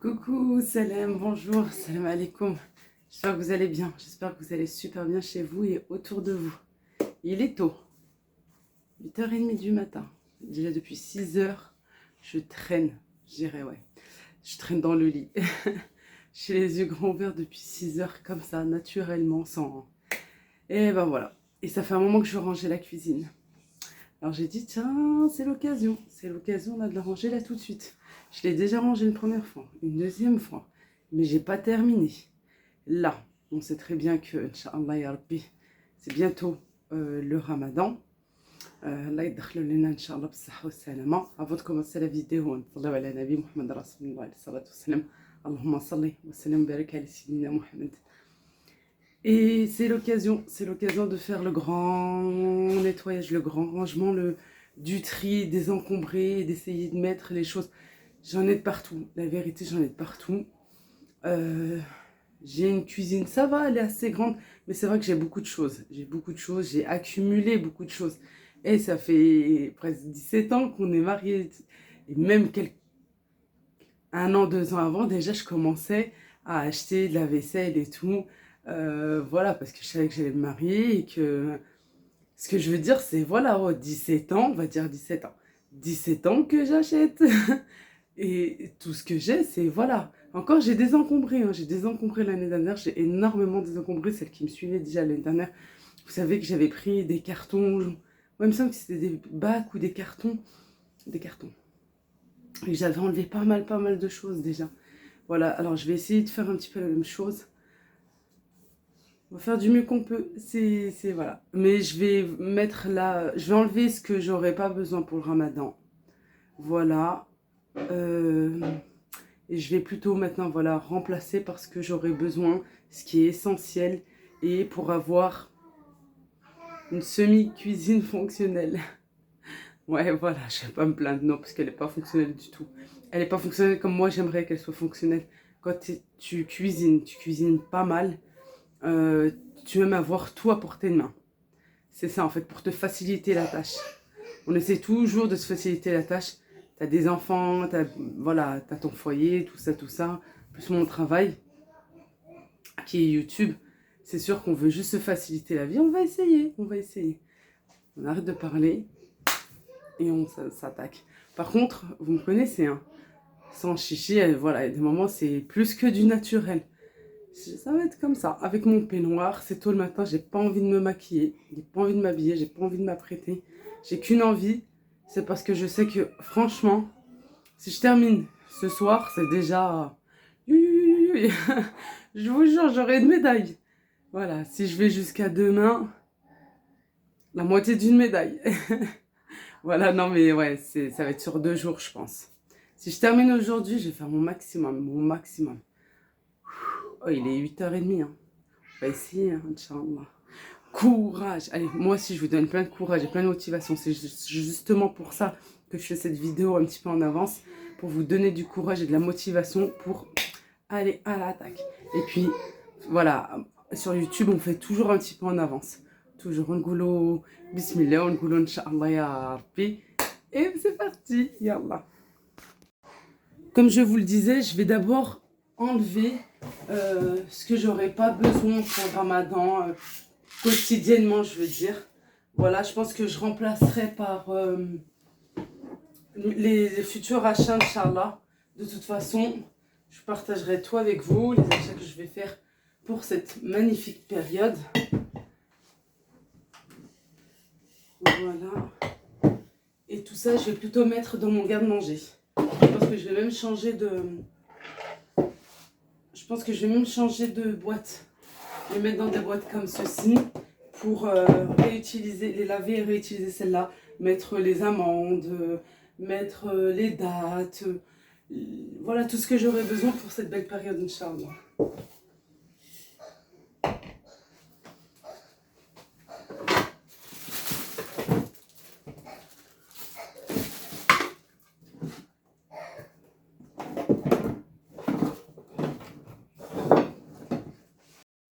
Coucou, salam, bonjour, salam alaikum. J'espère que vous allez bien, j'espère que vous allez super bien chez vous et autour de vous. Il est tôt, 8h30 du matin. Déjà depuis 6h, je traîne, je dirais ouais. Je traîne dans le lit. J'ai les yeux grands ouverts depuis 6h comme ça, naturellement, sans... Et ben voilà. Et ça fait un moment que je veux ranger la cuisine. Alors j'ai dit, tiens, c'est l'occasion là de la ranger là tout de suite. Je l'ai déjà rangée une première fois, une deuxième fois, mais j'ai pas terminé. Là, on sait très bien que, Inch'Allah ya Rabbi, c'est bientôt le Ramadan. Allah يدخل لنا إن شاء الله بالصحة والسلامة. Avant de commencer la vidéo, نصلي على النبي محمد رسول الله عليه الصلاة والسلام. اللهم صل وسلم وبارك على سيدنا محمد. Et c'est l'occasion de faire le grand nettoyage, le grand rangement, du tri, désencombrer, d'essayer de mettre les choses. J'en ai de partout, la vérité, j'en ai de partout. J'ai une cuisine, ça va, elle est assez grande, mais c'est vrai que j'ai beaucoup de choses. J'ai accumulé beaucoup de choses. Et ça fait presque 17 ans qu'on est mariés. Et même un an, 2 ans avant, déjà, je commençais à acheter de la vaisselle et tout. Voilà, parce que je savais que j'allais me marier et que... Ce que je veux dire, c'est, voilà, oh, 17 ans, on va dire 17 ans. 17 ans que j'achète. Et tout ce que j'ai, c'est, voilà. Encore, j'ai désencombré, hein. J'ai désencombré l'année dernière. J'ai énormément désencombré, celle qui me suivait déjà l'année dernière. Vous savez que j'avais pris des cartons. Ouais, il me semble que c'était des bacs ou des cartons. Des cartons. Et j'avais enlevé pas mal de choses déjà. Voilà, alors je vais essayer de faire un petit peu la même chose. On va faire du mieux qu'on peut, voilà. Mais je vais mettre là, je vais enlever ce que j'aurais pas besoin pour le ramadan. Voilà. Et je vais plutôt maintenant, voilà, remplacer parce que j'aurai besoin, ce qui est essentiel, et pour avoir une semi-cuisine fonctionnelle. Ouais, voilà, je vais pas me plaindre, non, parce qu'elle n'est pas fonctionnelle du tout. Elle n'est pas fonctionnelle comme moi, j'aimerais qu'elle soit fonctionnelle. Quand tu cuisines pas mal, tu aimes avoir tout à portée de main. C'est ça, en fait, pour te faciliter la tâche. On essaie toujours de se faciliter la tâche. T'as des enfants, voilà, t'as ton foyer, tout ça, plus mon travail, qui est YouTube. C'est sûr qu'on veut juste se faciliter la vie. On va essayer, on va essayer. On arrête de parler et on s'attaque. Par contre, vous me connaissez, hein, sans chichi, voilà, il y a des moments, c'est plus que du naturel. Ça va être comme ça, avec mon peignoir, c'est tôt le matin, j'ai pas envie de me maquiller, j'ai pas envie de m'habiller, j'ai pas envie de m'apprêter. J'ai qu'une envie, c'est parce que je sais que, franchement, si je termine ce soir, c'est déjà... Je vous jure, j'aurai une médaille. Voilà, si je vais jusqu'à demain, la moitié d'une médaille. Voilà, non mais ouais, ça va être sur 2 jours, je pense. Si je termine aujourd'hui, je vais faire mon maximum, mon maximum. Oh, il est 8h30, hein. On va essayer, hein, Inch'Allah. Courage. Allez, moi aussi, je vous donne plein de courage et plein de motivation. C'est justement pour ça que je fais cette vidéo un petit peu en avance, pour vous donner du courage et de la motivation pour aller à l'attaque. Et puis, voilà, sur YouTube, on fait toujours un petit peu en avance. Toujours, on goulot, bismillah, on goulot, Inch'Allah, ya Rabbi. Et c'est parti, yallah. Comme je vous le disais, je vais d'abord enlever ce que j'aurais pas besoin pour le ramadan, quotidiennement, je veux dire. Voilà, je pense que je remplacerai par les futurs achats, Inch'Allah. De toute façon, je partagerai tout avec vous, les achats que je vais faire pour cette magnifique période. Voilà. Et tout ça, je vais plutôt mettre dans mon garde-manger. Je pense que je vais même changer de... Je pense que je vais même changer de boîte. Les mettre dans des boîtes comme ceci pour réutiliser, les laver et réutiliser celles-là. Mettre les amandes, mettre les dates. Voilà tout ce que j'aurai besoin pour cette belle période, Inch'Allah.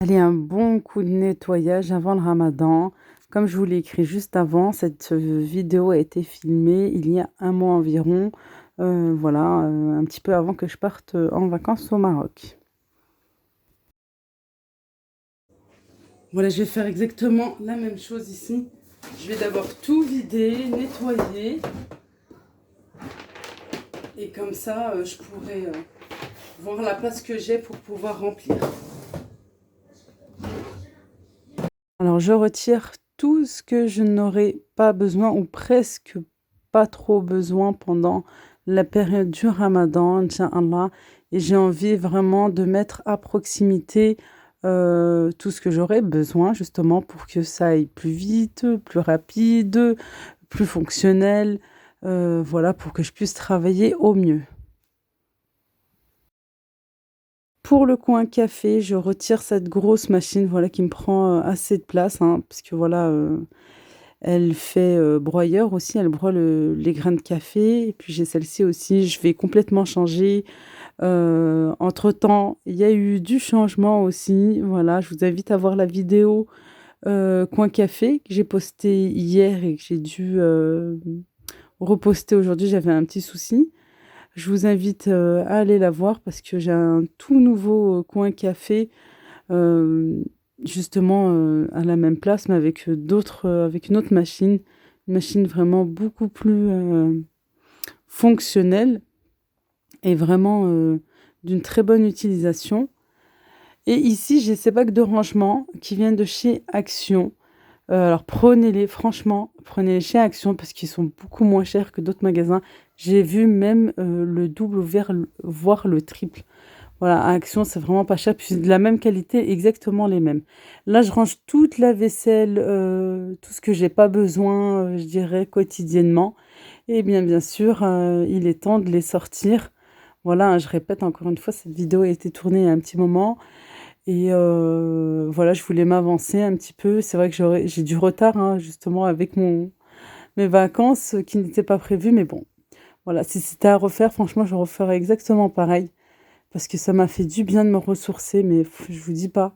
Allez, un bon coup de nettoyage avant le ramadan. Comme je vous l'ai écrit juste avant, cette vidéo a été filmée il y a un mois environ. voilà, un petit peu avant que je parte en vacances au Maroc. Voilà, je vais faire exactement la même chose ici. Je vais d'abord tout vider, nettoyer. Et comme ça, je pourrai voir la place que j'ai pour pouvoir remplir. Alors, je retire tout ce que je n'aurai pas besoin ou presque pas trop besoin pendant la période du Ramadan, Inch'Allah. Et j'ai envie vraiment de mettre à proximité tout ce que j'aurais besoin, justement, pour que ça aille plus vite, plus rapide, plus fonctionnel. Voilà, pour que je puisse travailler au mieux. Pour le coin café, je retire cette grosse machine, voilà, qui me prend assez de place, hein, parce que voilà, elle fait broyeur aussi, elle broie les grains de café. Et puis j'ai celle-ci aussi, je vais complètement changer. Entre-temps, il y a eu du changement aussi. Voilà, je vous invite à voir la vidéo coin café que j'ai postée hier et que j'ai dû reposter aujourd'hui. J'avais un petit souci. Je vous invite à aller la voir parce que j'ai un tout nouveau coin café, euh, justement à la même place, mais avec avec une autre machine, une machine vraiment beaucoup plus fonctionnelle et vraiment d'une très bonne utilisation. Et ici, j'ai ces bacs de rangement qui viennent de chez Action. Alors prenez-les, franchement, prenez-les chez Action parce qu'ils sont beaucoup moins chers que d'autres magasins. J'ai vu même le double voire le triple. Voilà, à Action, c'est vraiment pas cher, puis c'est de la même qualité, exactement les mêmes. Là, je range toute la vaisselle, tout ce que j'ai pas besoin, je dirais, quotidiennement. Et bien sûr, il est temps de les sortir. Voilà, hein, je répète encore une fois, cette vidéo a été tournée il y a un petit moment. Et voilà, je voulais m'avancer un petit peu. C'est vrai que j'ai du retard, hein, justement, avec mes vacances qui n'étaient pas prévues. Mais bon, voilà, si c'était à refaire, franchement, je referais exactement pareil. Parce que ça m'a fait du bien de me ressourcer, mais je vous dis pas.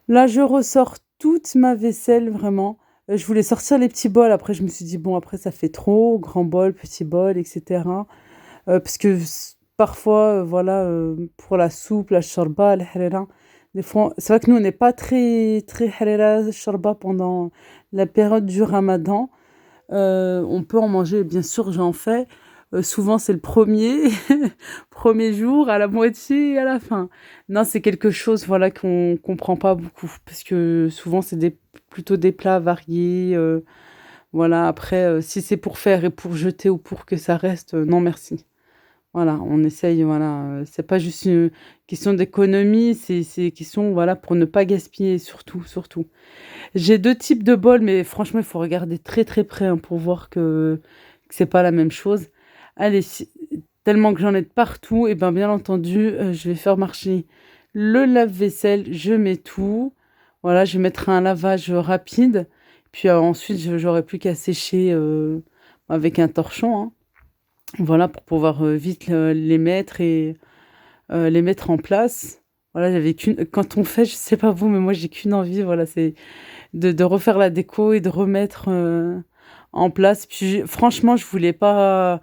Là, je ressors toute ma vaisselle, vraiment. Je voulais sortir les petits bols. Après, je me suis dit, bon, après, ça fait trop. Grand bol, petit bol, etc. Parce que parfois, voilà, pour la soupe, la shorba, le harira, des fois, c'est vrai que nous, on n'est pas très, très harira, shorba pendant la période du ramadan. On peut en manger, bien sûr, j'en fais. Souvent, c'est le premier, premier jour, à la moitié et à la fin. Non, c'est quelque chose, voilà, qu'on comprend pas beaucoup. Parce que souvent, c'est plutôt des plats variés. Voilà, après, si c'est pour faire et pour jeter ou pour que ça reste, non, merci. Voilà, on essaye, voilà, c'est pas juste une question d'économie, c'est question, voilà, pour ne pas gaspiller, surtout, surtout. J'ai 2 types de bols, mais franchement, il faut regarder très, très près, hein, pour voir que c'est pas la même chose. Allez, tellement que j'en ai de partout, et ben, bien entendu, je vais faire marcher le lave-vaisselle, je mets tout. Voilà, je vais mettre un lavage rapide, puis ensuite, j'aurai plus qu'à sécher avec un torchon, hein. Voilà, pour pouvoir vite les mettre et les mettre en place. Voilà, quand on fait, je sais pas vous, mais moi j'ai qu'une envie, voilà, c'est de refaire la déco et de remettre en place. Puis franchement, je voulais pas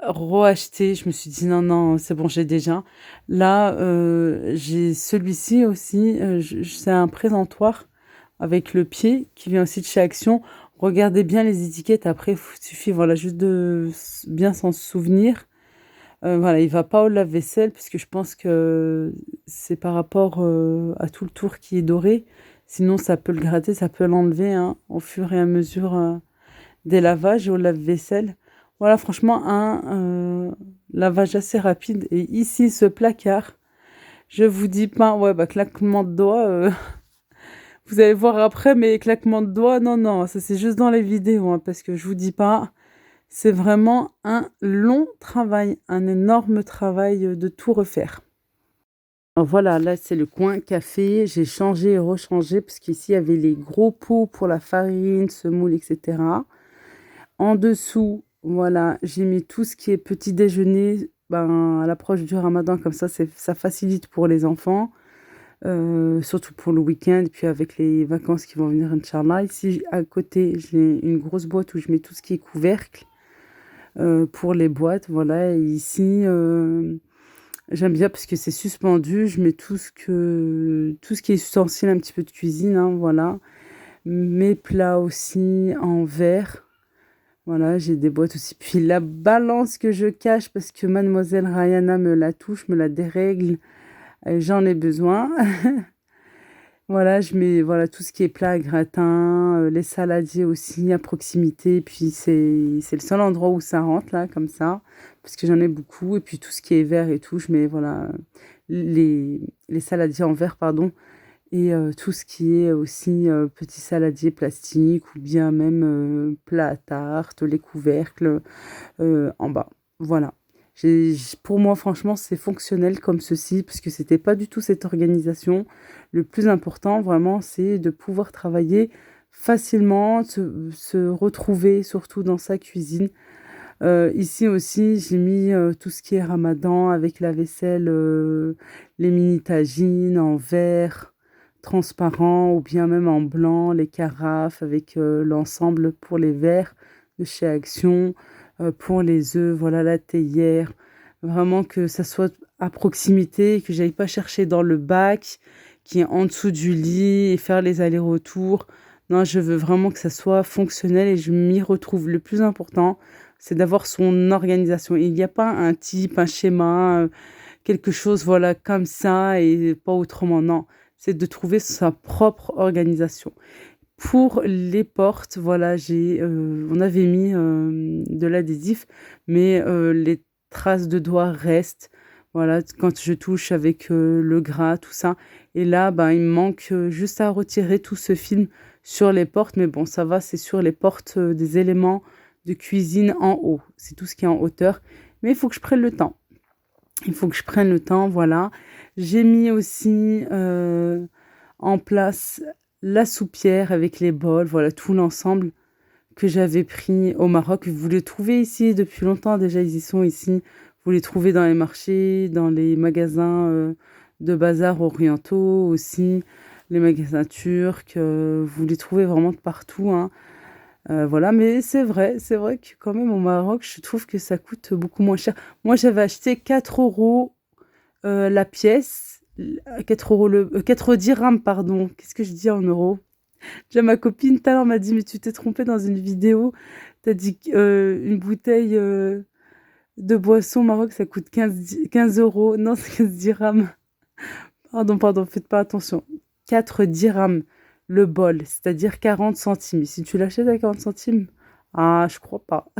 reacheter. Je me suis dit non, non, c'est bon, j'ai déjà. Là, j'ai celui-ci aussi. C'est un présentoir avec le pied qui vient aussi de chez Action. Regardez bien les étiquettes. Après, il suffit, voilà, juste de bien s'en souvenir. Voilà, il va pas au lave-vaisselle puisque je pense que c'est par rapport à tout le tour qui est doré. Sinon, ça peut le gratter, ça peut l'enlever, hein, au fur et à mesure des lavages et au lave-vaisselle. Voilà, franchement, un lavage assez rapide. Et ici, ce placard, je vous dis pas, ouais, bah, claquement de doigts. Vous allez voir après, mais claquements de doigts, non, non, ça c'est juste dans les vidéos, hein, parce que je vous dis pas. C'est vraiment un long travail, un énorme travail de tout refaire. Alors voilà, là c'est le coin café. J'ai changé et rechangé parce qu'ici il y avait les gros pots pour la farine, semoule, etc. En dessous, voilà, j'ai mis tout ce qui est petit déjeuner. Ben, à l'approche du ramadan, comme ça facilite pour les enfants, surtout pour le week-end, puis avec les vacances qui vont venir, Inch'Allah. Ici, à côté, j'ai une grosse boîte où je mets tout ce qui est couvercle. pour les boîtes, voilà. Et ici, j'aime bien parce que c'est suspendu. Je mets tout ce qui est ustensile un petit peu de cuisine, hein, voilà. Mes plats aussi en verre. Voilà, j'ai des boîtes aussi. Puis la balance que je cache parce que mademoiselle Rayana me la touche, me la dérègle. J'en ai besoin. Voilà, je mets voilà, tout ce qui est plat, gratin, les saladiers aussi à proximité. Puis c'est le seul endroit où ça rentre, là, comme ça, parce que j'en ai beaucoup. Et puis tout ce qui est verre et tout, je mets voilà, les, les saladiers en verre, pardon. Et tout ce qui est aussi petits saladiers plastiques ou bien même plat à tarte, les couvercles en bas. Voilà. Pour moi, franchement, c'est fonctionnel comme ceci, parce que c'était pas du tout cette organisation. Le plus important, vraiment, c'est de pouvoir travailler facilement, se retrouver surtout dans sa cuisine. Ici aussi, j'ai mis tout ce qui est ramadan avec la vaisselle, les mini tagines en verre transparent ou bien même en blanc, les carafes avec l'ensemble pour les verres de chez Action, pour les œufs, voilà la théière. Vraiment que ça soit à proximité, que j'aille pas chercher dans le bac qui est en dessous du lit et faire les allers-retours. Non, je veux vraiment que ça soit fonctionnel et je m'y retrouve. Le plus important, c'est d'avoir son organisation. Il n'y a pas un type, un schéma, quelque chose, voilà, comme ça et pas autrement. Non, c'est de trouver sa propre organisation. Pour les portes, voilà, on avait mis de l'adhésif, mais les traces de doigts restent. Voilà, quand je touche avec le gras, tout ça. Et là, ben, il me manque juste à retirer tout ce film sur les portes. Mais bon, ça va, c'est sur les portes des éléments de cuisine en haut. C'est tout ce qui est en hauteur. Mais il faut que je prenne le temps. Il faut que je prenne le temps, voilà. J'ai mis aussi en place la soupière avec les bols, voilà, tout l'ensemble que j'avais pris au Maroc. Vous les trouvez ici depuis longtemps déjà, ils y sont ici. Vous les trouvez dans les marchés, dans les magasins de bazar orientaux aussi, les magasins turcs. Vous les trouvez vraiment de partout, hein. Voilà, mais c'est vrai que quand même au Maroc, je trouve que ça coûte beaucoup moins cher. Moi, j'avais acheté 4 euros la pièce, 4 euros 4 dirhams, pardon. Qu'est-ce que je dis en euros? Déjà, ma copine, tout à l'heure, m'a dit, mais tu t'es trompée dans une vidéo. T'as dit une bouteille de boisson au Maroc, ça coûte 15 euros. Non, c'est 15 dirhams. Pardon, faites pas attention. 4 dirhams le bol, c'est-à-dire 40 centimes. Si tu l'achètes à 40 centimes, ah, je crois pas.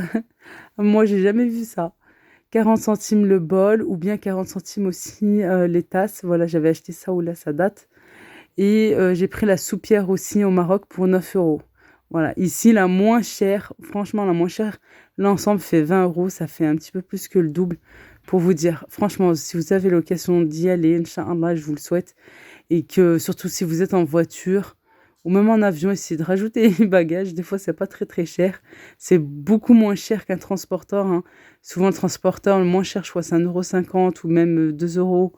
Moi, j'ai jamais vu ça. 40 centimes le bol ou bien 40 centimes aussi les tasses. Voilà, j'avais acheté ça ou là, ça date. Et j'ai pris la soupière aussi au Maroc pour 9 euros. Voilà, ici, la moins chère, franchement, la moins chère, l'ensemble fait 20 euros. Ça fait un petit peu plus que le double. Pour vous dire, franchement, si vous avez l'occasion d'y aller, Inch'Allah, je vous le souhaite. Et que surtout si vous êtes en voiture ou même en avion, essayez de rajouter les bagages. Des fois, c'est pas très très cher. C'est beaucoup moins cher qu'un transporteur, hein. Souvent, le transporteur, le moins cher, je crois, c'est 1,50 € ou même 2 euros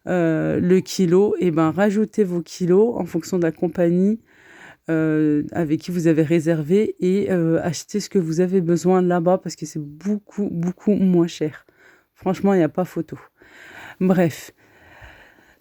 le kilo. Et ben, rajoutez vos kilos en fonction de la compagnie avec qui vous avez réservé et achetez ce que vous avez besoin là-bas parce que c'est beaucoup, beaucoup moins cher. Franchement, il n'y a pas photo. Bref.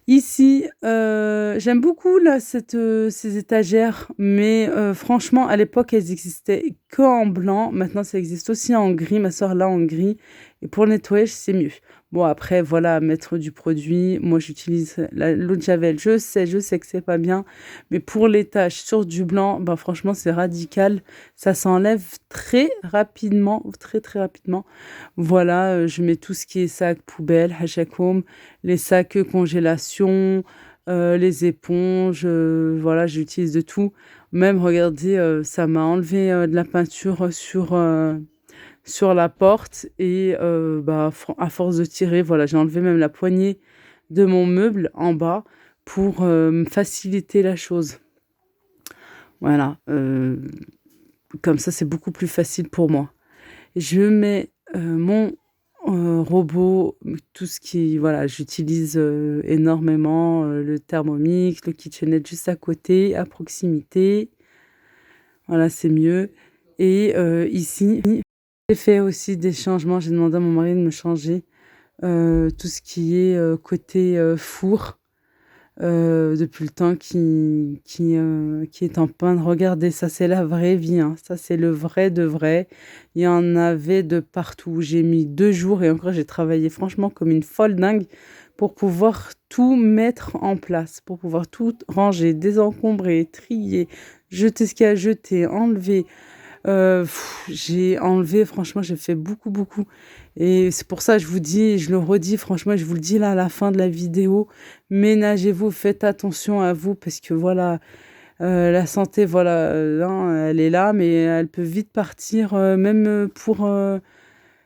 Ici, j'aime beaucoup là ces étagères, mais franchement, à l'époque, elles existaient qu'en blanc. Maintenant, ça existe aussi en gris. Ma soeur l'a en gris et pour le nettoyage, c'est mieux. Bon, après, voilà, mettre du produit. Moi, j'utilise l'eau de Javel. Je sais que c'est pas bien, mais pour les taches sur du blanc, bah franchement, c'est radical. Ça s'enlève très rapidement, très, très rapidement. Voilà, je mets tout ce qui est sac, poubelle, hachakoum, les sacs congélation, les éponges, voilà, j'utilise de tout. Même, regardez, ça m'a enlevé de la peinture sur la porte et bah, à force de tirer, voilà, j'ai enlevé même la poignée de mon meuble en bas pour me faciliter la chose. Voilà, comme ça, c'est beaucoup plus facile pour moi. Je mets mon robot, tout ce qui, voilà, j'utilise énormément le Thermomix, le KitchenAid juste à côté, à proximité. Voilà, c'est mieux. Et ici, J'ai fait aussi des changements, j'ai demandé à mon mari de me changer tout ce qui est côté four. Depuis le temps qui est en panne. Regardez, ça c'est la vraie vie, hein. Ça c'est le vrai de vrai. Il y en avait de partout. J'ai mis 2 jours et encore j'ai travaillé franchement comme une folle dingue pour pouvoir tout mettre en place, pour pouvoir tout ranger, désencombrer, trier, jeter ce qu'il y a à jeter, enlever. J'ai enlevé, franchement, j'ai fait beaucoup, beaucoup. Et c'est pour ça, je vous dis, et je le redis, franchement, je vous le dis là à la fin de la vidéo, ménagez-vous, faites attention à vous, parce que voilà, la santé, voilà, hein, elle est là, mais elle peut vite partir, même pour,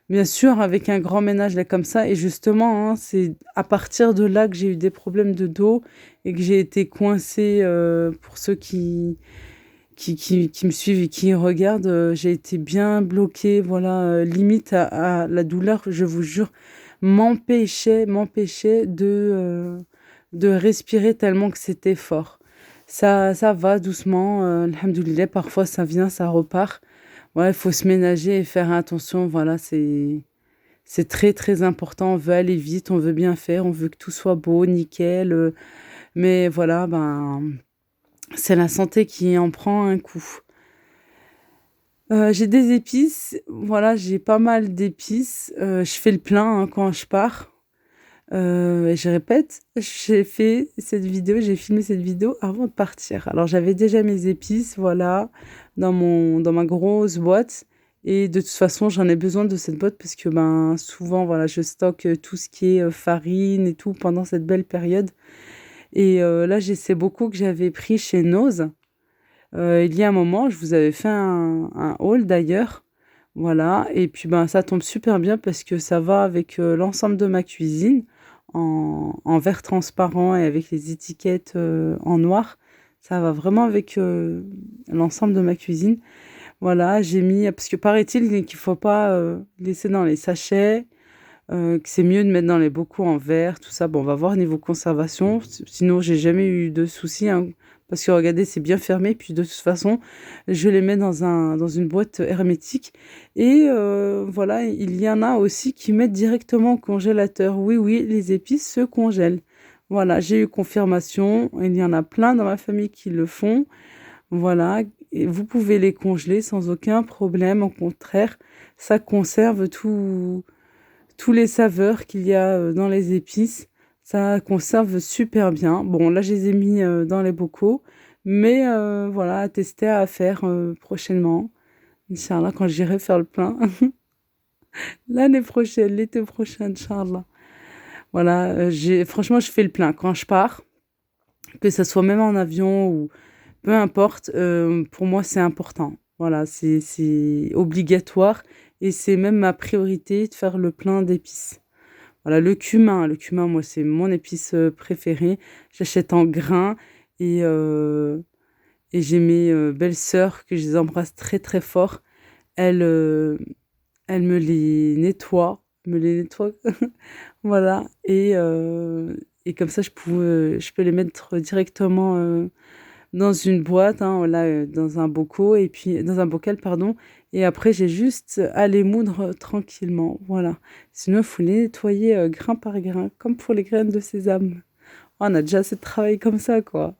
bien sûr, avec un grand ménage là comme ça. Et justement, hein, c'est à partir de là que j'ai eu des problèmes de dos et que j'ai été coincée, pour ceux qui me suivent et qui regardent, j'ai été bien bloquée, voilà, limite à la douleur, je vous jure, m'empêchait de respirer tellement que c'était fort. Ça va doucement, alhamdoulilah, parfois ça vient, ça repart. Ouais, il faut se ménager et faire attention, voilà, c'est très très important. On veut aller vite, on veut bien faire, on veut que tout soit beau, nickel, mais voilà, ben, c'est la santé qui en prend un coup. J'ai des épices, voilà, j'ai pas mal d'épices, je fais le plein, hein, quand je pars, et je répète, j'ai filmé cette vidéo avant de partir. Alors j'avais déjà mes épices, voilà, dans ma grosse boîte et de toute façon, j'en ai besoin de cette boîte parce que, ben, souvent, voilà, je stocke, tout ce qui est, farine et tout pendant cette belle période et là, j'ai ces bocaux que j'avais pris chez Noz. Il y a un moment, je vous avais fait un haul d'ailleurs, voilà et puis, ben, ça tombe super bien parce que ça va avec, l'ensemble de ma cuisine en verre transparent et avec les étiquettes, en noir. Ça va vraiment avec, l'ensemble de ma cuisine. Voilà, j'ai mis parce que paraît-il qu'il faut pas, laisser dans les sachets, que c'est mieux de mettre dans les bocaux en verre, tout ça. Bon, on va voir niveau conservation, sinon j'ai jamais eu de soucis, hein, parce que regardez, c'est bien fermé, puis de toute façon, je les mets dans une boîte hermétique et voilà, il y en a aussi qui mettent directement au congélateur. Oui, oui, les épices se congèlent. Voilà, j'ai eu confirmation, il y en a plein dans ma famille qui le font. Voilà, et vous pouvez les congeler sans aucun problème, au contraire, ça conserve tous les saveurs qu'il y a, dans les épices, ça conserve super bien. Bon, là, je les ai mis, dans les bocaux, mais voilà, à tester, à faire, prochainement. Inch'Allah, quand j'irai faire le plein. L'année prochaine, l'été prochain, Inch'Allah. Voilà, franchement, je fais le plein. Quand je pars, que ça soit même en avion ou peu importe, pour moi, c'est important. Voilà, c'est obligatoire et c'est même ma priorité de faire le plein d'épices. Voilà, le cumin, moi, c'est mon épice, préférée. J'achète en grains et et j'ai mes, belles-sœurs que je les embrasse très, très fort. Elles, elles me les nettoient, voilà et comme ça je peux les mettre directement, dans une boîte, hein, là, dans un bocal, pardon et après j'ai juste à les moudre, tranquillement, voilà. Sinon, il faut les nettoyer, grain par grain, comme pour les graines de sésame. On a déjà assez de travail comme ça, quoi.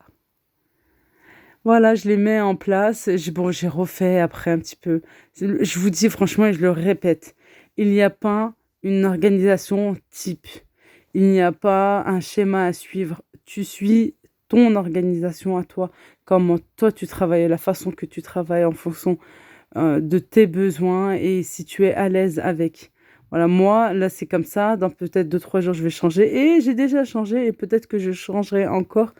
Voilà, je les mets en place. J'ai refait après un petit peu. Je vous dis franchement et je le répète, il n'y a pas une organisation type. Il n'y a pas un schéma à suivre. Tu suis ton organisation à toi, comment toi tu travailles, la façon que tu travailles en fonction, de tes besoins et si tu es à l'aise avec. Voilà, moi, là, c'est comme ça. Dans peut-être 2, 3 jours, je vais changer et j'ai déjà changé et peut-être que je changerai encore.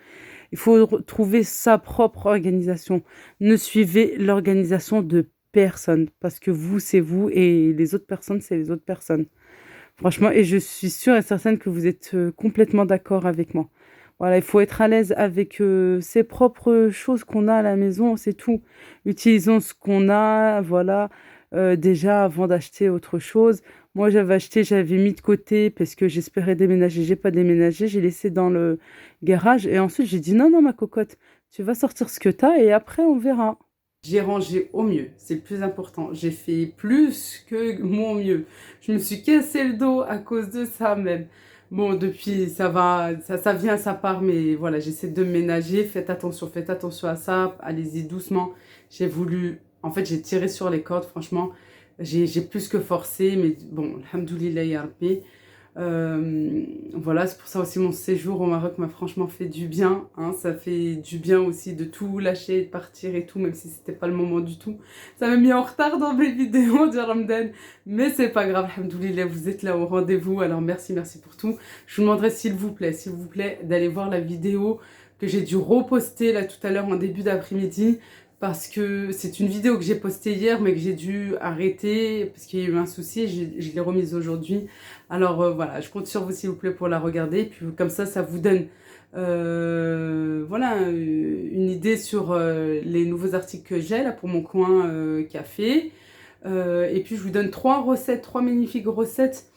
Il faut trouver sa propre organisation. Ne suivez l'organisation de personne parce que vous, c'est vous et les autres personnes, c'est les autres personnes. Franchement, et je suis sûre et certaine que vous êtes complètement d'accord avec moi. Voilà, il faut être à l'aise avec ses propres choses qu'on a à la maison, c'est tout. Utilisons ce qu'on a, voilà, déjà avant d'acheter autre chose. Moi, j'avais mis de côté parce que j'espérais déménager. J'ai pas déménagé, j'ai laissé dans le garage et ensuite j'ai dit non, non, ma cocotte, tu vas sortir ce que tu as et après on verra. J'ai rangé au mieux, c'est le plus important. J'ai fait plus que mon mieux. Je me suis cassé le dos à cause de ça même. Bon, depuis, ça va, ça vient, ça part, mais voilà, j'essaie de me ménager. Faites attention à ça. Allez-y doucement. En fait, j'ai tiré sur les cordes, franchement. J'ai plus que forcé, mais bon, alhamdoulilah, ya Rabbi. Voilà, c'est pour ça aussi mon séjour au Maroc m'a franchement fait du bien, hein. Ça fait du bien aussi de tout lâcher, de partir et tout, même si c'était pas le moment du tout. Ça m'a mis en retard dans mes vidéos de Ramadan, mais c'est pas grave, alhamdoulilah, vous êtes là au rendez-vous, alors merci pour tout. Je vous demanderai s'il vous plaît, d'aller voir la vidéo que j'ai dû reposter là tout à l'heure en début d'après-midi, parce que c'est une vidéo que j'ai postée hier, mais que j'ai dû arrêter, parce qu'il y a eu un souci, je l'ai remise aujourd'hui. Alors voilà, je compte sur vous s'il vous plaît pour la regarder. Puis comme ça vous donne voilà, une idée sur les nouveaux articles que j'ai là pour mon coin café. Et puis je vous donne trois magnifiques recettes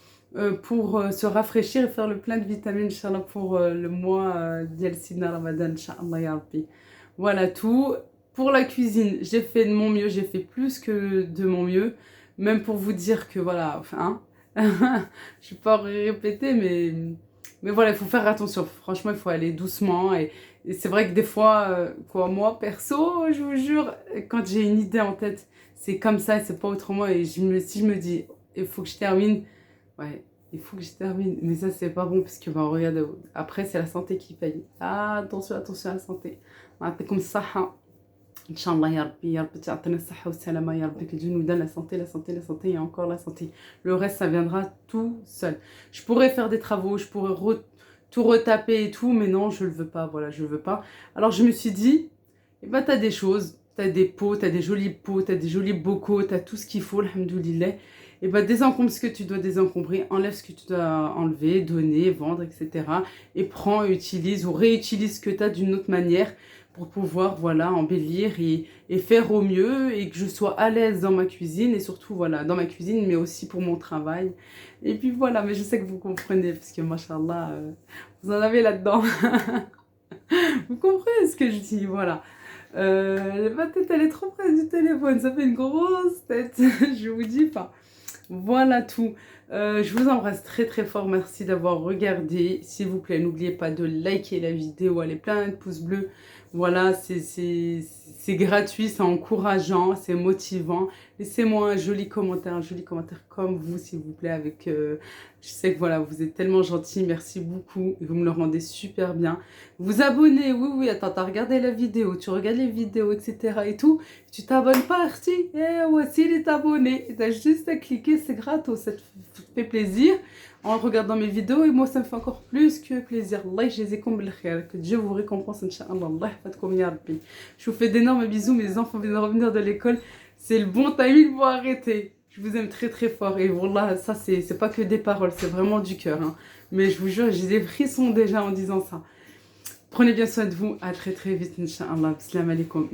pour se rafraîchir et faire le plein de vitamines, Inch'Allah, pour le mois d'Yal Sidna Ramadan, Inch'Allah, ya Rabbi. Voilà tout. Pour la cuisine, j'ai fait de mon mieux, j'ai fait plus que de mon mieux. Même pour vous dire que voilà, enfin, hein, je ne vais pas répéter, mais voilà, il faut faire attention. Franchement, il faut aller doucement. Et c'est vrai que des fois, quoi, moi, perso, je vous jure, quand j'ai une idée en tête, c'est comme ça, c'est pas autrement. Et si je me dis, il faut que je termine, ouais, il faut que je termine. Mais ça, c'est pas bon, parce que, bah, regarde, après, c'est la santé qui paye. Ah, attention à la santé. Comme ça, Inch'Allah, ya Rabbi, ta'atana as-sahha wa salama, ya Rabbi, que Dieu nous donne la santé et encore la santé. Le reste, ça viendra tout seul. Je pourrais faire des travaux, je pourrais tout retaper et tout, mais non, je le veux pas, voilà, je le veux pas. Alors je me suis dit, eh ben, t'as des choses, t'as des pots, t'as des jolis pots, t'as des jolis bocaux, t'as tout ce qu'il faut, alhamdoulilah. Et ben, désencombre ce que tu dois désencombrer, enlève ce que tu dois enlever, donner, vendre, etc. Et prends, utilise ou réutilise ce que tu as d'une autre manière pour pouvoir, voilà, embellir et faire au mieux et que je sois à l'aise dans ma cuisine et surtout, voilà, dans ma cuisine, mais aussi pour mon travail. Et puis voilà, mais je sais que vous comprenez parce que, machallah, vous en avez là-dedans. Vous comprenez ce que je dis, voilà. Ma tête, elle est trop près du téléphone, ça fait une grosse tête, je vous dis pas. Voilà tout. Je vous embrasse très fort. Merci d'avoir regardé. S'il vous plaît, n'oubliez pas de liker la vidéo. Allez, plein de pouces bleus. Voilà, c'est gratuit, c'est encourageant, c'est motivant. Laissez-moi un joli commentaire comme vous, s'il vous plaît. Je sais que voilà, vous êtes tellement gentils. Merci beaucoup. Vous me le rendez super bien. Vous abonnez, oui, attends, t'as regardé la vidéo, tu regardes les vidéos, etc. et tout. Tu t'abonnes pas, Arti? Eh ouais, s'il est abonné, t'as juste à cliquer, c'est gratos, ça te fait plaisir en regardant mes vidéos et moi ça me fait encore plus que plaisir. Allah yjazikum bil khair, que Dieu vous récompense, Inch'Allah. Allah yahfadkoum ya Rabbi. Je vous fais d'énormes bisous, mes enfants viennent de revenir de l'école, c'est le bon timing pour arrêter. Je vous aime très fort et voilà, ça c'est pas que des paroles, c'est vraiment du cœur, hein. Mais je vous jure, j'ai des frissons déjà en disant ça. Prenez bien soin de vous, à très vite, Inch'Allah. Salam alaikum.